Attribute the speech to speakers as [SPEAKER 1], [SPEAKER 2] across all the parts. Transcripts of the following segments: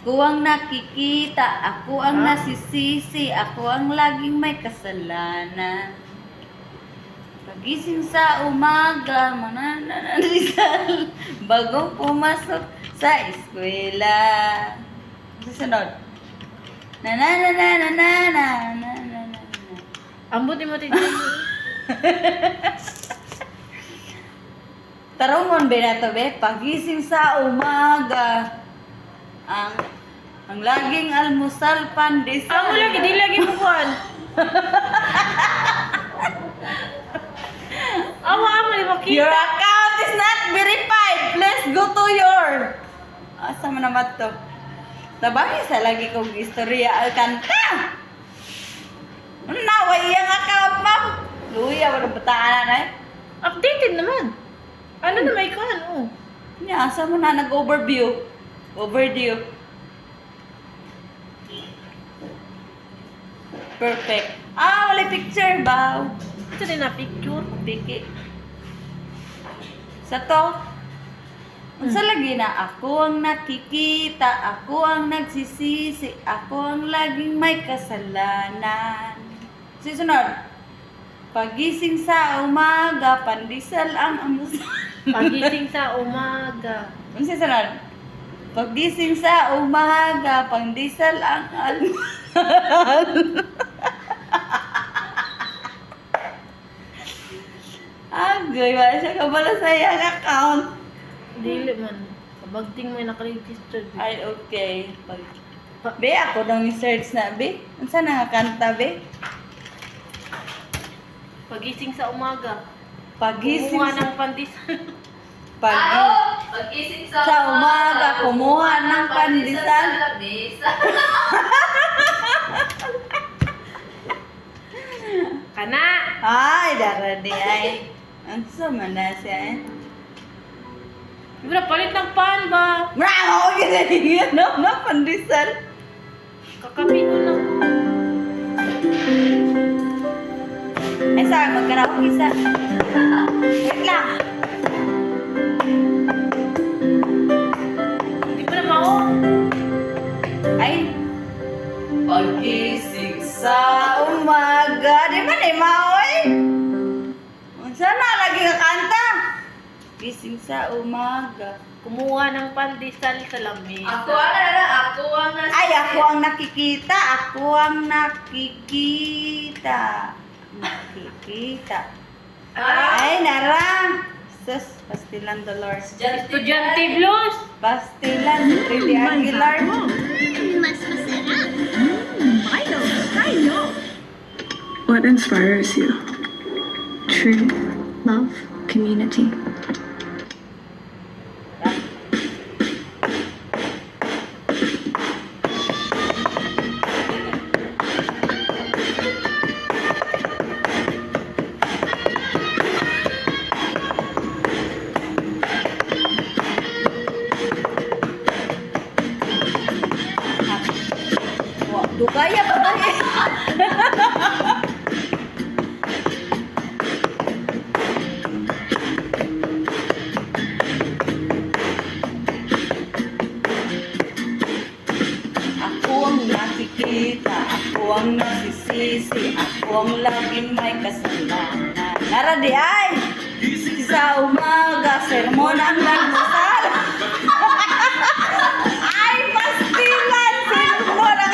[SPEAKER 1] Ako ang nakikita, ako ang nasisisi, ako ang laging may kasalanan. Pagising sa umaga, manananalisal, bagong pumasok sa eskwela. Susunod. Na na na na na na na na na na.
[SPEAKER 2] Ambot mo tayo.
[SPEAKER 1] Tarungon ba na to, be? Pagising sa umaga, ang laging almusal pandesal.
[SPEAKER 2] Amo lagi, di lagi mo kuhan. Amo, di makita.
[SPEAKER 1] Your account is not verified. Please go to your... Asa mo naman to? Tabangin sa lagi kong istorya alkanta. Naway yung account, ma'am. Luya, walang bataan na eh.
[SPEAKER 2] Updated naman. Ano na may kuhan, oh.
[SPEAKER 1] Asa mo na nag-overview. Overdue. Perfect. Wala picture ba?
[SPEAKER 2] Ito din na picture.
[SPEAKER 1] Piki. Sa to, unsa lagi na ako ang nakikita, ako ang nagsisisi, ako ang laging may kasalanan. Susunod. Pagising sa umaga, pandesal ang amusal.
[SPEAKER 2] Pagising sa umaga.
[SPEAKER 1] Unsa sunod? Pagising sa umaga, pandesal ang almusal. Agay, wala siya kabala sa iyang account.
[SPEAKER 2] Dili man. Kabagting may nakaregister.
[SPEAKER 1] Ay, okay. Be, ako nang i-search na, be. Unsa na nga kanta, be?
[SPEAKER 2] Pagising sa umaga.
[SPEAKER 1] Pagising
[SPEAKER 2] Kumuha
[SPEAKER 1] sa...
[SPEAKER 2] ng pandesal.
[SPEAKER 3] Pagising
[SPEAKER 1] Sa umaga, kumuha ng pandesal.
[SPEAKER 3] sa lamesa.
[SPEAKER 2] Kana!
[SPEAKER 1] Ay, daradi ay. Unsa man na siya, eh?
[SPEAKER 2] Ibra, palit ng pan ba?
[SPEAKER 1] Bravo! Ginagawa na pandesal.
[SPEAKER 2] Kakapin mo lang.
[SPEAKER 1] Ay, sa magkaraoke sa... Wait lang.
[SPEAKER 2] Di ba na mao?
[SPEAKER 1] Ay. Pagising sa umaga. Di ba ni Maoy? Unsa na lagi ka kanta? Gising sa umaga.
[SPEAKER 2] Kumuha ng pandesal sa lamesa.
[SPEAKER 3] Ako ang
[SPEAKER 1] Ay, ako ang nakikita. Ako ang nakikita. Nakikita. Ay, nara. Sus, pastilan Dolores.
[SPEAKER 2] Estudyante blues.
[SPEAKER 1] Pastilan, Freddy Aguilar.
[SPEAKER 4] Mas masarap. I know.
[SPEAKER 5] What inspires you? Truth, love, community.
[SPEAKER 1] Dugaya pa ba eh? Ako ang nakikita, ako ang nasisisi, ako ang laging may kasalanan. Nara di ay! Sa umaga, sermon ang nagdasal. Ay, pastilan! Sermon ang...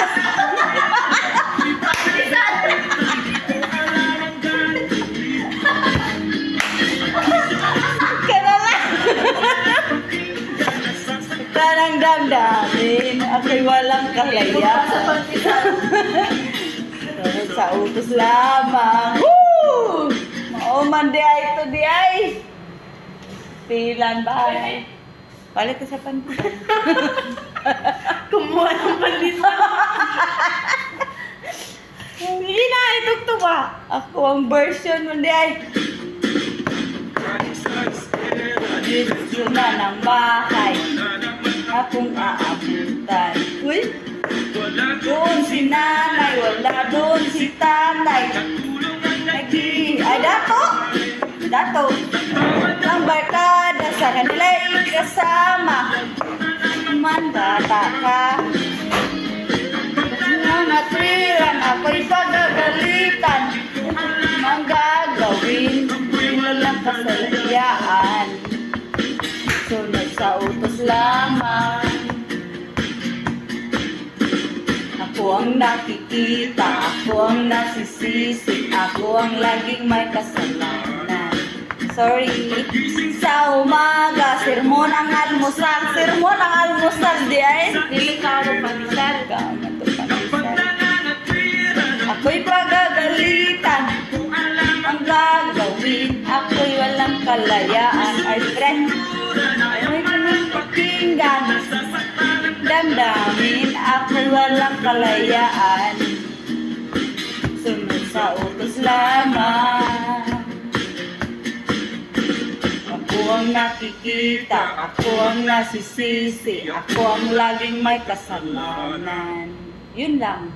[SPEAKER 1] Kanala! Tarang damdamin, ako'y walang kalaya. Tulad sa utos lamang. Woo! Mauman di ay ito di ay. Pilan ba ay? Balik ka sa pantisan.
[SPEAKER 2] Kumuha ng pandesal.
[SPEAKER 1] Hindi na, itugtog ba? Ako ang version mo di ay. Gusto na ng bahay. Akong aabutan. Uy! Doon si nanay, wala doon si tatay. Ay, dato! Dato! Ang barkada sa kanila'y kasama. Mandata ka. nangangatwiran, ako'y pagagalitan. Ang gagawin, walang kasalayaan. Sunod sa utos lamang. Ako ang nakikita, ako ang nasisisi, ako ang laging may kasalanan. Sorry. Sa umaga, sermon ang almusal. Sermon ang almusal, di ay?
[SPEAKER 2] Delikado pandesal.
[SPEAKER 1] Ikaw na to pandesal. Ako'y pagagalitan, ang gagawin, ako'y walang kalayaan. Ay, friend, ako'y walang pakinggan, damdamin, ako'y walang kalayaan. Sunod sa utos lamang. Ako ang nakikita, ako ang nasisisi, ako ang laging may kasalanan. Yun lang.